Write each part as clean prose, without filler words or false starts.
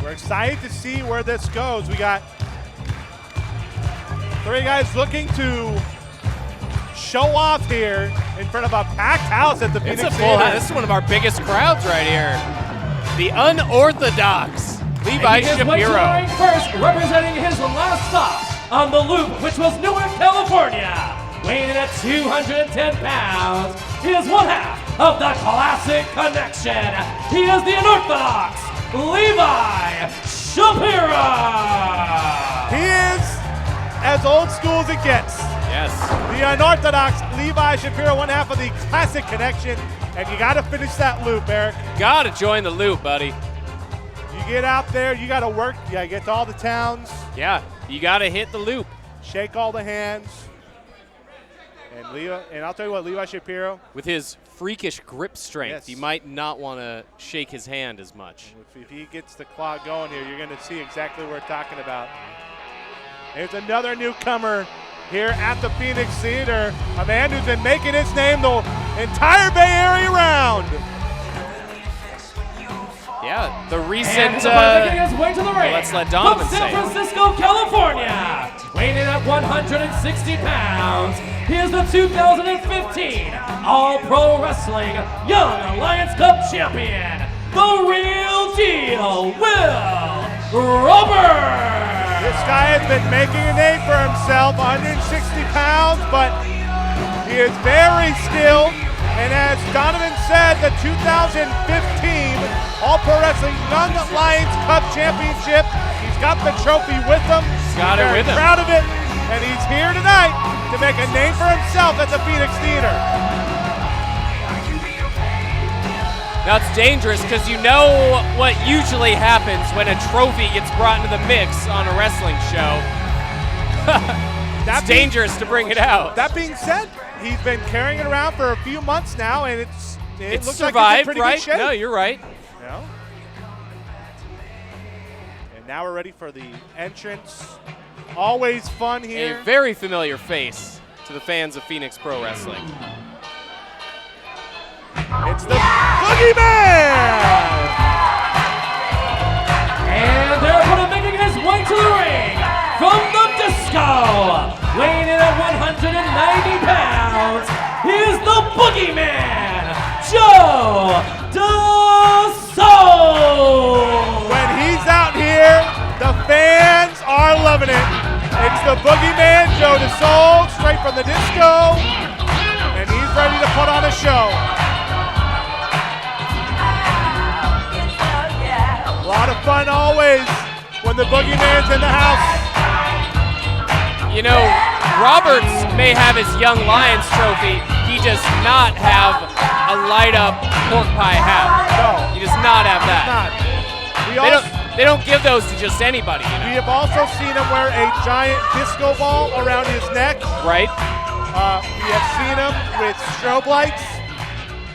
We're excited to see where this goes. We got 3 guys looking to show off here in front of a packed house at the Phoenix It's a full Theater. house. This is one of our biggest crowds right here. The unorthodox Levi Shapiro. First, representing his last stop on the loop, which was Newark, California. Weighing in at 210 pounds, he is one half of the Classic Connection. He is the unorthodox Levi Shapiro. He is as old school as it gets. Yes. The unorthodox Levi Shapiro, one half of the Classic Connection. And you got to finish that loop, Eric. Gotta join the loop, buddy. You get out there, you got to work. You got to get to all the towns. Yeah, you gotta hit the loop. Shake all the hands. And I'll tell you what, Levi Shapiro, With his freakish grip strength, Yes. you might not want to shake his hand as much. if he gets the claw going here, you're going to see exactly what we're talking about. Here's another newcomer here at the Phoenix Theater, a man who's been making his name the entire Bay Area round. Yeah, the recent. And making his way to the ring. Let's let Donovan from say San it. Francisco, California. Weighing in at 160 pounds. He is the 2015 All-Pro Wrestling Young Alliance Cup champion. The real deal, Will Roberts. This guy has been making a name for himself, 160 pounds, but he is very skilled. And as Donovan said, the 2015 All-Pro Wrestling Young Alliance Cup Championship, he's got the trophy with him. Got it Very with him. proud of it, and he's here tonight to make a name for himself at the Phoenix Theater. Now it's dangerous because you know what usually happens when a trophy gets brought into the mix on a wrestling show. It's dangerous to bring it out. That being said, he's been carrying it around for a few months now, and it It's looks survived, like it's in pretty right? good shape. No, you're right. No. And now we're ready for the entrance. Always fun here. A very familiar face to the fans of Phoenix Pro Wrestling. It's the Boogeyman! And their opponent making his way to the ring from the disco, weighing in at 190 pounds, he is the Boogeyman, Joe DeSoul. When he's out here, the fans are loving it. It's the Boogeyman, Joe DeSoul, straight from the disco, and he's ready to put on a show. A lot of fun always when the Boogeyman's in the house. You know, Roberts may have his Young Lions trophy. He does not have a light-up pork pie hat. No. He does not have that. Not. They don't give those to just anybody, you We know. have also seen him wear a giant disco ball around his neck. Right? We have seen him with strobe lights.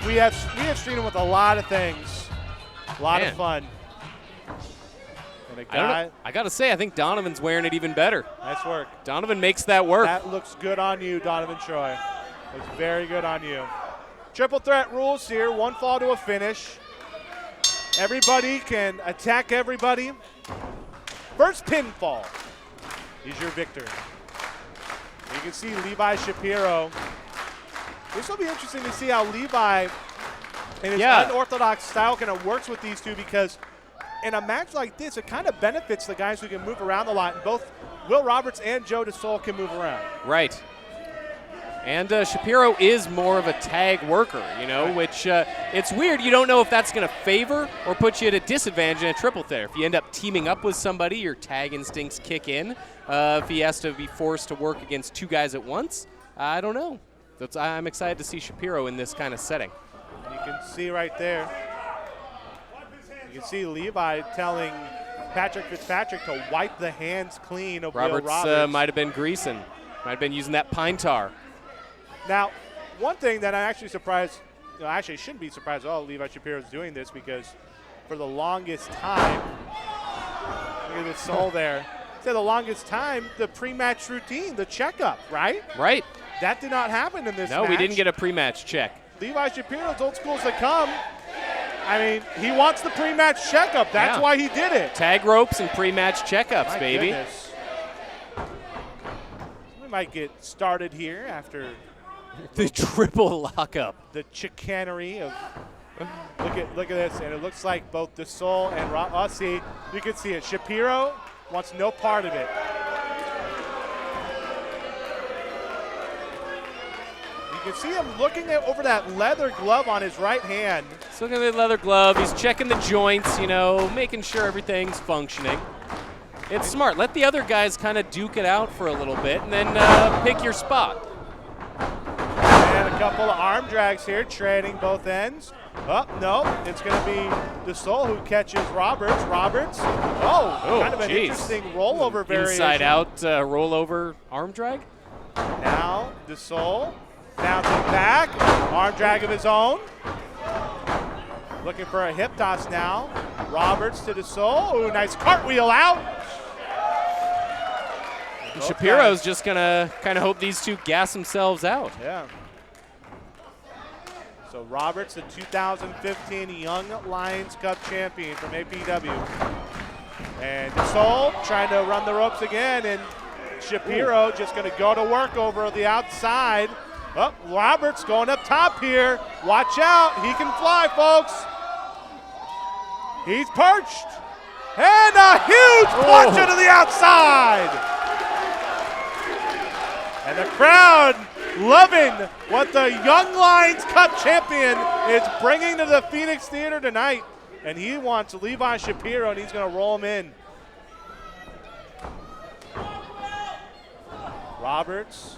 We have seen him with a lot of things. A lot Man. of fun. And a I don't guy, know. I gotta say, I think Donovan's wearing it even better. nice work. Donovan makes that work. That looks good on you, Donovan Troy. Looks very good on you. Triple threat rules here, 1 fall to a finish. Everybody can attack everybody. First pinfall is your victory. You can see Levi Shapiro. This will be interesting to see how Levi and his unorthodox style kind of works with these two, because in a match like this, it kind of benefits the guys who can move around a lot. And both Will Roberts and Joe DeSoul can move around. Right. And Shapiro is more of a tag worker, you know, which it's weird. You don't know if that's going to favor or put you at a disadvantage in a triple threat. If you end up teaming up with somebody, your tag instincts kick in. If he has to be forced to work against 2 guys at once, I don't know. I'm excited to see Shapiro in this kind of setting. You can see right there. You can see Levi telling Patrick Fitzpatrick to wipe the hands clean of Will Roberts might have been greasing. Might have been using that pine tar. Now, one thing that I'm actually surprised, actually shouldn't be surprised at all, Levi Shapiro is doing this, because for the longest time, look at the soul there. For the longest time, the pre-match routine, the checkup, right? Right. That did not happen in this match. No, we didn't get a pre-match check. Levi Shapiro's old school as they come. I mean, he wants the pre-match checkup. That's why he did it. Tag ropes and pre-match checkups, My baby. Goodness. We might get started here after The triple lockup. the chicanery of. Look at this, and it looks like both DeSoul and Rob. Oh, see, you can see it. Shapiro wants no part of it. You can see him looking over that leather glove on his right hand. He's looking at the leather glove. He's checking the joints, you know, making sure everything's functioning. It's smart. Let the other guys kind of duke it out for a little bit, and then pick your spot. And a couple of arm drags here, trading both ends. Oh, no, it's going to be DeSoul who catches Roberts. Kind of an interesting rollover variation. Inside out rollover arm drag. Now DeSoul bouncing back, arm drag of his own. Looking for a hip toss now. Roberts to DeSoul. Ooh, nice cartwheel out. And Shapiro's just going to kind of hope these two gas themselves out. Yeah. So Roberts, the 2015 Young Lions Cup champion from APW. And DeSoul trying to run the ropes again, and Shapiro just going to go to work over the outside. Oh, Roberts going up top here. Watch out, he can fly, folks. He's perched. And a huge punch into the outside. And the crowd loving what the Young Lions Cup champion is bringing to the Phoenix Theater tonight. And he wants Levi Shapiro, and he's going to roll him in. Roberts,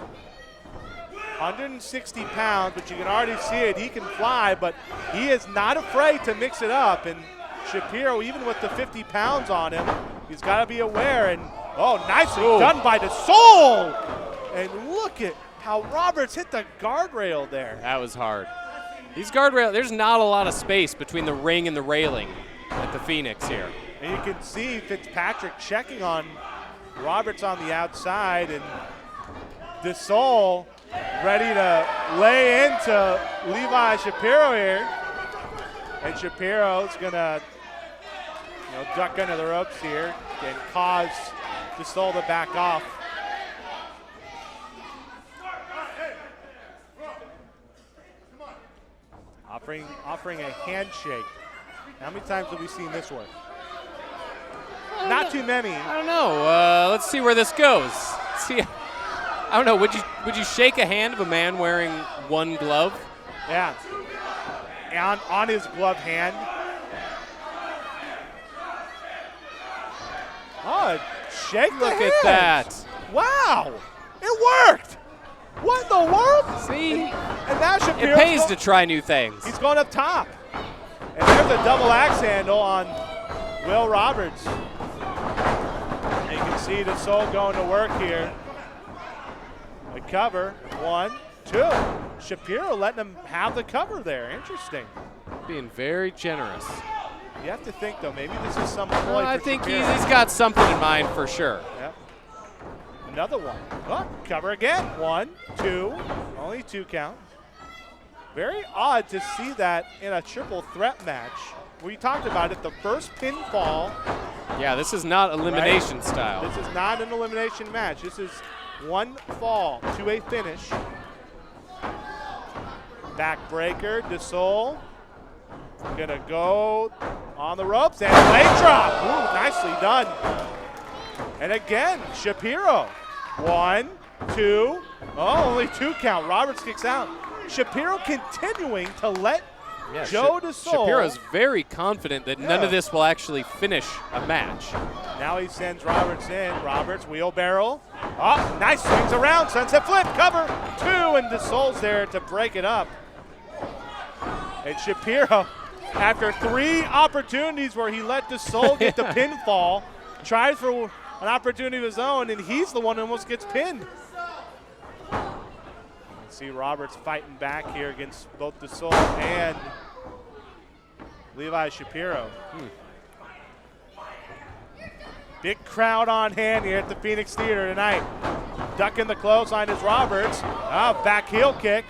160 pounds, but you can already see it. He can fly, but he is not afraid to mix it up. And Shapiro, even with the 50 pounds on him, he's got to be aware. And, oh, nicely done by DeSoul. And look at how Roberts hit the guardrail there. That was hard. These guardrails, there's not a lot of space between the ring and the railing at the Phoenix here. And you can see Fitzpatrick checking on Roberts on the outside, and DeSoul ready to lay into Levi Shapiro here. And Shapiro's gonna duck under the ropes here and cause DeSoul to back off. Offering a handshake. How many times have we seen this work? Not too many. I don't know. Let's see where this goes. See, I don't know. Would you shake a hand of a man wearing one glove? Yeah. On his glove hand. Oh, shake the Look hand. at that. Wow. It worked. What in the world? See, And now Shapiro. it pays to try new things. He's going up top. And there's a double axe handle on Will Roberts. And you can see DeSoul going to work here. A cover. 1, 2. Shapiro letting him have the cover there. Interesting. Being very generous. You have to think, though, maybe this is some ploy I for think Shapiro. he's got something in mind for sure. Yep. Another one. Oh, cover again. 1, 2. Only 2 count. Very odd to see that in a triple threat match. We talked about it, the first pinfall. Yeah, this is not elimination style. This is not an elimination match. This is one fall to a finish. Backbreaker, DeSoul. Gonna go on the ropes and leg drop. Ooh, nicely done. And again, Shapiro. 1, 2. Oh, only 2 count. Roberts kicks out. Shapiro continuing to let Joe DeSoul. Shapiro's very confident that none of this will actually finish a match. Now he sends Roberts in. Roberts, wheelbarrow. Oh, nice, swings around, sunset flip, cover. 2, and DeSoul's there to break it up. And Shapiro, after 3 opportunities where he let DeSoul get the pinfall, tries for an opportunity of his own, and he's the one who almost gets pinned. See Roberts fighting back here against both DeSoul and Levi Shapiro. Big crowd on hand here at the Phoenix Theater tonight. Ducking the clothesline is Roberts. Back heel kick.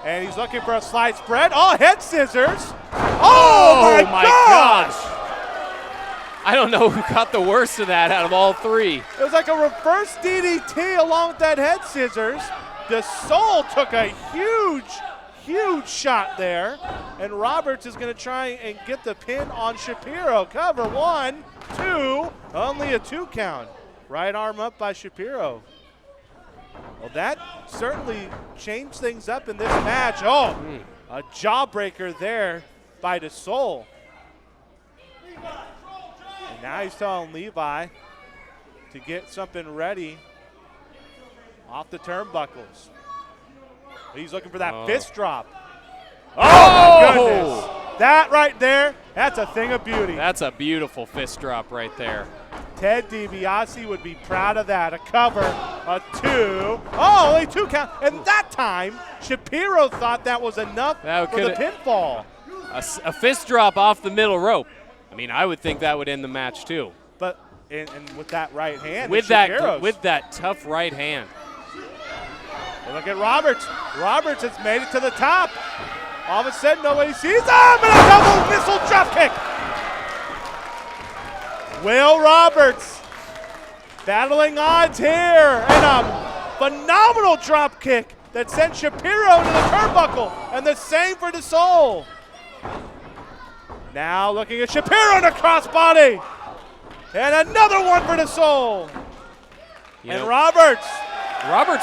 And he's looking for a slide spread. Oh, head scissors. Oh my gosh! I don't know who got the worst of that out of all three. It was like a reverse DDT along with that head scissors. DeSoul took a huge shot there. And Roberts is going to try and get the pin on Shapiro. Cover 1, 2, only a 2 count. Right arm up by Shapiro. Well, that certainly changed things up in this match. Oh, a jawbreaker there by DeSoul. And now he's telling Levi to get something ready off the turnbuckles. He's looking for that fist drop. Oh, my goodness. That right there, that's a thing of beauty. That's a beautiful fist drop right there. Ted DiBiase would be proud of that. A cover, a 2. Oh, only 2 count. And that time, Shapiro thought that was enough for the pinfall. A fist drop off the middle rope. I mean, I would think that would end the match too. But and with that right hand, with that tough right hand. And look at Roberts. Roberts has made it to the top. All of a sudden, nobody sees him, and a double missile drop kick. Will Roberts battling odds here, and a phenomenal drop kick that sent Shapiro to the turnbuckle, and the same for DeSoul. Now looking at Shapiro in a crossbody, and another one for DeSoul. And Roberts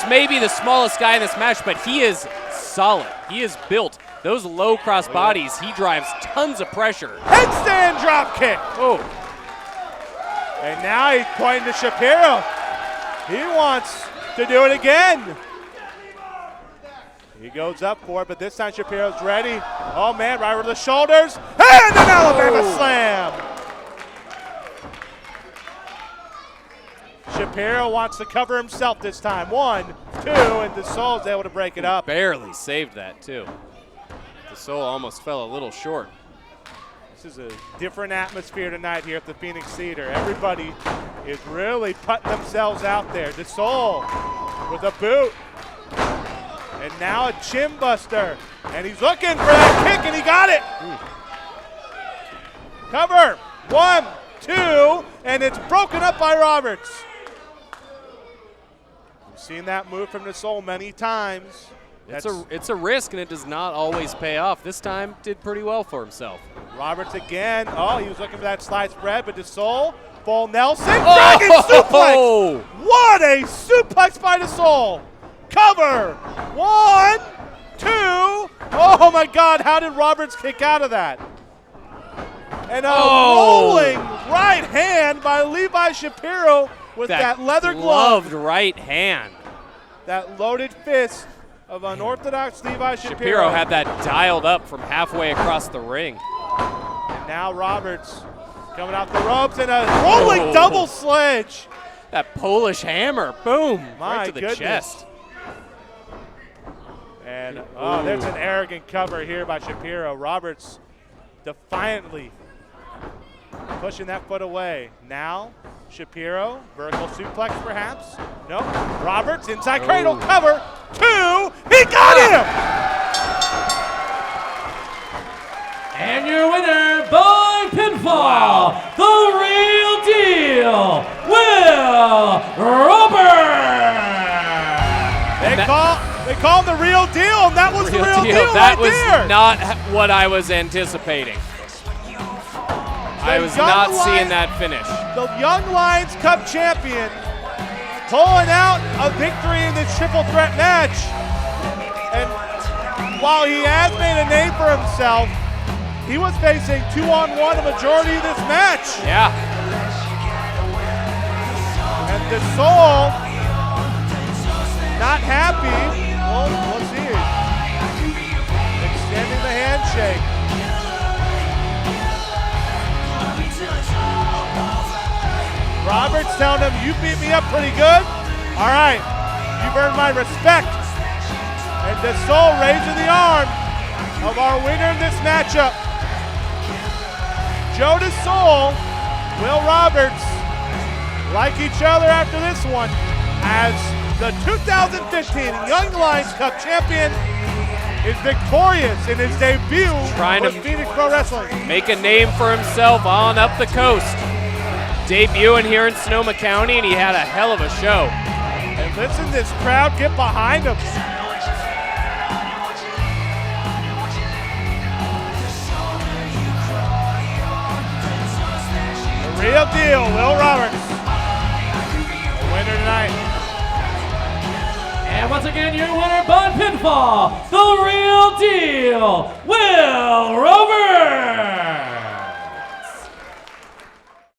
may be the smallest guy in this match, but he is solid. He is built. Those low cross bodies, he drives tons of pressure. Headstand drop kick. Oh. And now he's pointing to Shapiro. He wants to do it again. He goes up for it, but this time Shapiro's ready. Oh man, right over the shoulders. And an Alabama slam. Shapiro wants to cover himself this time. 1, 2, and DeSoul's able to break it up. Barely saved that too. DeSoul almost fell a little short. This is a different atmosphere tonight here at the Phoenix Theater. Everybody is really putting themselves out there. DeSoul with a boot. And now a chin buster. And he's looking for that kick, and he got it. Cover. 1, 2, and it's broken up by Roberts. We've seen that move from DeSoul many times. It's a risk, and it does not always pay off. This time, did pretty well for himself. Roberts again. Oh, he was looking for that slide spread, but DeSoul, full Nelson, dragon suplex. What a suplex by DeSoul. Cover. 1, 2. Oh my God, how did Roberts kick out of that? And a rolling right hand by Levi Shapiro with that leather glove. Gloved right hand. That loaded fist of unorthodox Levi Shapiro. Shapiro had that dialed up from halfway across the ring. And now Roberts coming off the ropes and a rolling double sledge. That Polish hammer, boom, right to the goodness. chest. And there's an arrogant cover here by Shapiro. Roberts defiantly pushing that foot away. Now Shapiro, vertical suplex perhaps. No, Roberts inside cradle, cover, 2, he got him! And your winner by pinfall, the real deal, Will Roberts! They call him the real deal, and that was the real deal That right was there. not what I was anticipating. I was not seeing that finish. The Young Lions Cup champion pulling out a victory in this triple threat match. And while he has made a name for himself, he was facing 2-on-1 a majority of this match. Yeah. And DeSoul not happy. Well, let's see. Extending the handshake. Roberts telling him, you beat me up pretty good. All right, you've earned my respect. And DeSoul raising the arm of our winner in this matchup. Joe DeSoul, Will Roberts, like each other after this one, as the 2015 Young Lions Cup champion is victorious in his debut Trying with to Phoenix Pro Wrestling. make a name for himself on up the coast. Debuting here in Sonoma County, and he had a hell of a show. And listen, this crowd get behind him. The real deal, Will Roberts. The winner tonight. And once again, your winner by pinfall, the real deal, Will Roberts.